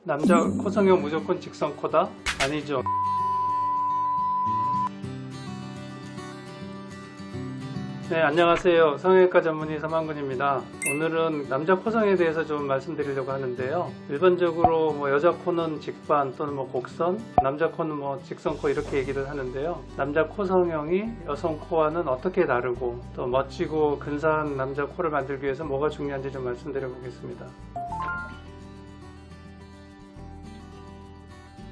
남자 코성형 무조건 직선 코다? 아니죠. 네, 안녕하세요. 성형외과 전문의 서만근입니다. 오늘은 남자 코성에 대해서 좀 말씀드리려고 하는데요. 일반적으로 여자 코는 직반 또는 곡선, 남자 코는 직선 코 이렇게 얘기를 하는데요. 남자 코성형이 여성 코와는 어떻게 다르고 또 멋지고 근사한 남자 코를 만들기 위해서 뭐가 중요한지 좀 말씀드려 보겠습니다.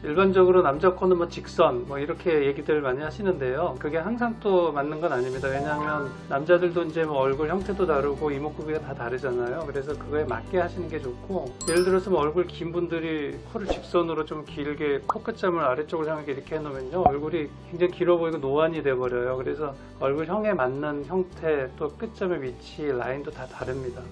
일반적으로 남자 코는 직선 이렇게 얘기들 많이 하시는데요. 그게 항상 또 맞는 건 아닙니다. 왜냐하면 남자들도 이제 얼굴 형태도 다르고 이목구비가 다 다르잖아요. 그래서 그거에 맞게 하시는 게 좋고, 예를 들어서 얼굴 긴 분들이 코를 직선으로 좀 길게 코끝점을 아래쪽을 향하게 이렇게 해놓으면요, 얼굴이 굉장히 길어 보이고 노안이 돼 버려요. 그래서 얼굴형에 맞는 형태 또 끝점의 위치, 라인도 다 다릅니다.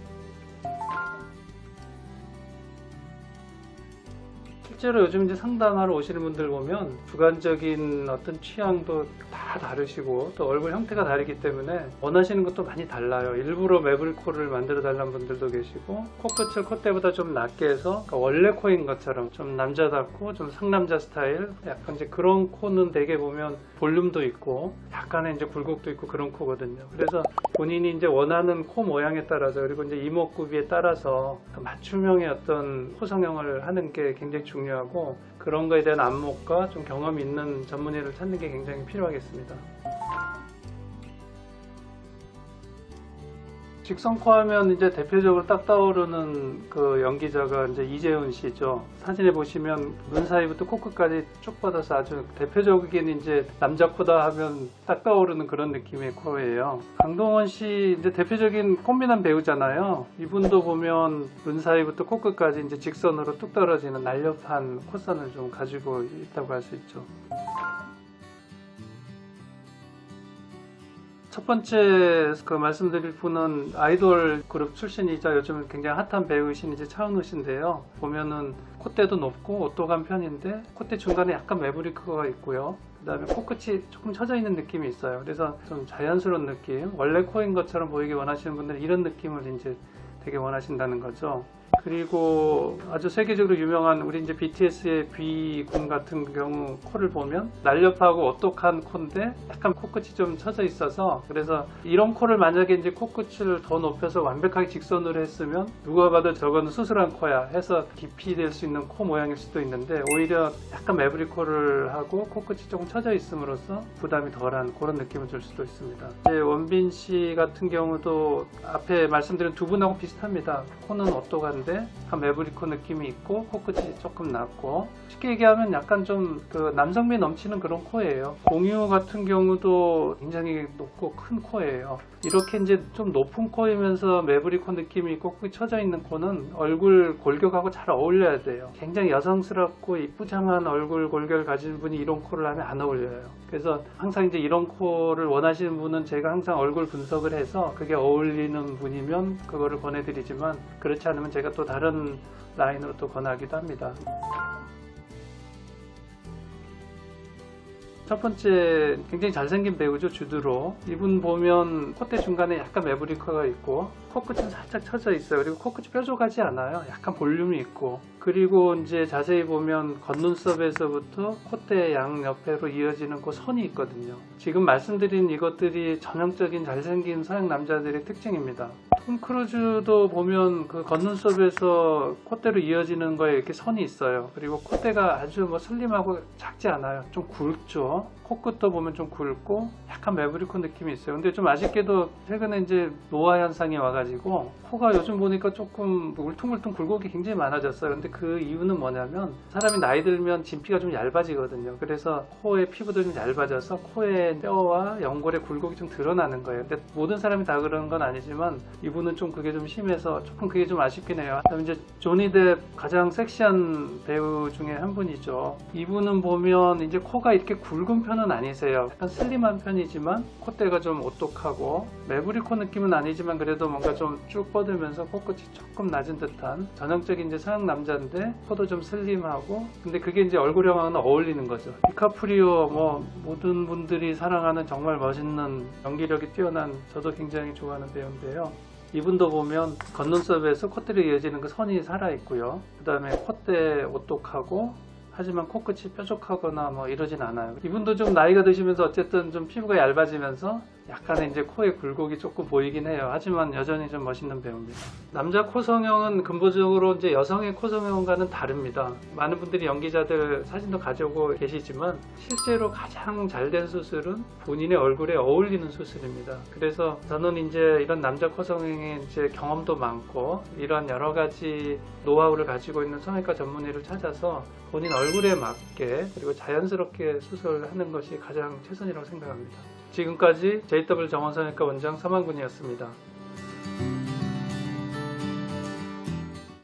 실제로 요즘 이제 상담하러 오시는 분들 보면 주관적인 어떤 취향도 다 다르시고 또 얼굴 형태가 다르기 때문에 원하시는 것도 많이 달라요. 일부러 매부리 코를 만들어 달라는 분들도 계시고, 코끝을 콧대보다 좀 낮게 해서 원래 코인 것처럼 좀 남자답고 좀 상남자 스타일, 약간 이제 그런 코는 되게 보면 볼륨도 있고 약간의 이제 굴곡도 있고 그런 코거든요. 그래서 본인이 이제 원하는 코 모양에 따라서, 그리고 이제 이목구비에 따라서 맞춤형의 어떤 코 성형을 하는 게 굉장히 중요하고, 그런 거에 대한 안목과 좀 경험이 있는 전문의를 찾는 게 굉장히 필요하겠습니다. 직선코 하면 이제 대표적으로 딱 떠오르는 그 연기자가 이제 이재훈 씨죠. 사진에 보시면 눈 사이부터 코끝까지 쭉 뻗어서 아주 대표적인 이제 남자 코다 하면 딱 떠오르는 그런 느낌의 코예요. 강동원 씨 이제 대표적인 꽃미남 배우잖아요. 이분도 보면 눈 사이부터 코끝까지 이제 직선으로 뚝 떨어지는 날렵한 콧선을 좀 가지고 있다고 할 수 있죠. 첫 번째 말씀드릴 분은 아이돌 그룹 출신이자 요즘 굉장히 핫한 배우이신 이제 차은우 씨인데요. 보면은 콧대도 높고 오똑한 편인데 콧대 중간에 약간 매부리크가 있고요. 그 다음에 코끝이 조금 처져 있는 느낌이 있어요. 그래서 좀 자연스러운 느낌, 원래 코인 것처럼 보이기 원하시는 분들은 이런 느낌을 이제 되게 원하신다는 거죠. 그리고 아주 세계적으로 유명한 우리 이제 BTS의 B군 같은 경우 코를 보면 날렵하고 오똑한 코인데 약간 코끝이 좀 처져 있어서, 그래서 이런 코를 만약에 이제 코끝을 더 높여서 완벽하게 직선으로 했으면 누가 봐도 저거는 수술한 코야 해서 깊이 될 수 있는 코 모양일 수도 있는데, 오히려 약간 매부리 코를 하고 코끝이 조금 처져 있음으로써 부담이 덜한 그런 느낌을 줄 수도 있습니다. 이제 원빈 씨 같은 경우도 앞에 말씀드린 두 분하고 비슷합니다. 코는 오똑한데 한 매부리 코 느낌이 있고 코끝이 조금 낮고, 쉽게 얘기하면 약간 좀 남성미 넘치는 그런 코예요. 공유 같은 경우도 굉장히 높고 큰 코예요. 이렇게 이제 좀 높은 코이면서 매부리 코 느낌이 있고 콕 처져 있는 코는 얼굴 골격하고 잘 어울려야 돼요. 굉장히 여성스럽고 이쁘장한 얼굴 골격을 가진 분이 이런 코를 하면 안 어울려요. 그래서 항상 이제 이런 코를 원하시는 분은 제가 항상 얼굴 분석을 해서 그게 어울리는 분이면 그거를 권해드리지만, 그렇지 않으면 제가 또 다른 라인으로 또 권하기도 합니다. 첫 번째 굉장히 잘생긴 배우죠, 주드로. 이분 보면 콧대 중간에 약간 매부리커가 있고 코끝은 살짝 처져 있어요. 그리고 코끝이 뾰족하지 않아요. 약간 볼륨이 있고, 그리고 이제 자세히 보면 겉눈썹에서부터 콧대 양옆으로 이어지는 그 선이 있거든요. 지금 말씀드린 이것들이 전형적인 잘생긴 서양 남자들의 특징입니다. 톰 크루즈도 보면 그 겉눈썹에서 콧대로 이어지는 거에 이렇게 선이 있어요. 그리고 콧대가 아주 슬림하고 작지 않아요. 좀 굵죠. 코끝도 보면 좀 굵고 약간 매부리코 느낌이 있어요. 근데 좀 아쉽게도 최근에 이제 노화 현상이 와가지고 코가 요즘 보니까 조금 울퉁불퉁 굴곡이 굉장히 많아졌어요. 근데 그 이유는 뭐냐면, 사람이 나이 들면 진피가 좀 얇아지거든요. 그래서 코의 피부도 좀 얇아져서 코의 뼈와 연골의 굴곡이 좀 드러나는 거예요. 근데 모든 사람이 다 그런 건 아니지만 이분은 좀 그게 좀 심해서 조금 그게 좀 아쉽긴 해요. 그다음에 이제 조니 뎁, 가장 섹시한 배우 중에 한 분이죠. 이분은 보면 이제 코가 이렇게 굵은 편은 아니세요. 약간 슬림한 편이지만 콧대가 좀 오똑하고 매부리 코 느낌은 아니지만 그래도 뭔가 좀 쭉 뻗으면서 코끝이 조금 낮은 듯한 전형적인 이제 서양 남자인데 코도 좀 슬림하고, 근데 그게 이제 얼굴형하고는 어울리는 거죠. 디카프리오 모든 분들이 사랑하는 정말 멋있는 연기력이 뛰어난, 저도 굉장히 좋아하는 배우인데요. 이분도 보면 겉눈썹에서 콧대로 이어지는 그 선이 살아있고요. 그 다음에 콧대 오똑하고 하지만 코끝이 뾰족하거나 뭐 이러진 않아요. 이분도 좀 나이가 드시면서 어쨌든 좀 피부가 얇아지면서 약간의 이제 코의 굴곡이 조금 보이긴 해요. 하지만 여전히 좀 멋있는 배우입니다. 남자 코 성형은 근본적으로 이제 여성의 코 성형과는 다릅니다. 많은 분들이 연기자들 사진도 가져오고 계시지만 실제로 가장 잘 된 수술은 본인의 얼굴에 어울리는 수술입니다. 그래서 저는 이제 이런 남자 코 성형에 이제 경험도 많고 이런 여러 가지 노하우를 가지고 있는 성형외과 전문의를 찾아서 본인 얼굴에 맞게 그리고 자연스럽게 수술하는 것이 가장 최선이라고 생각합니다. 지금까지 JW 정원성형외과 원장 서만군이었습니다.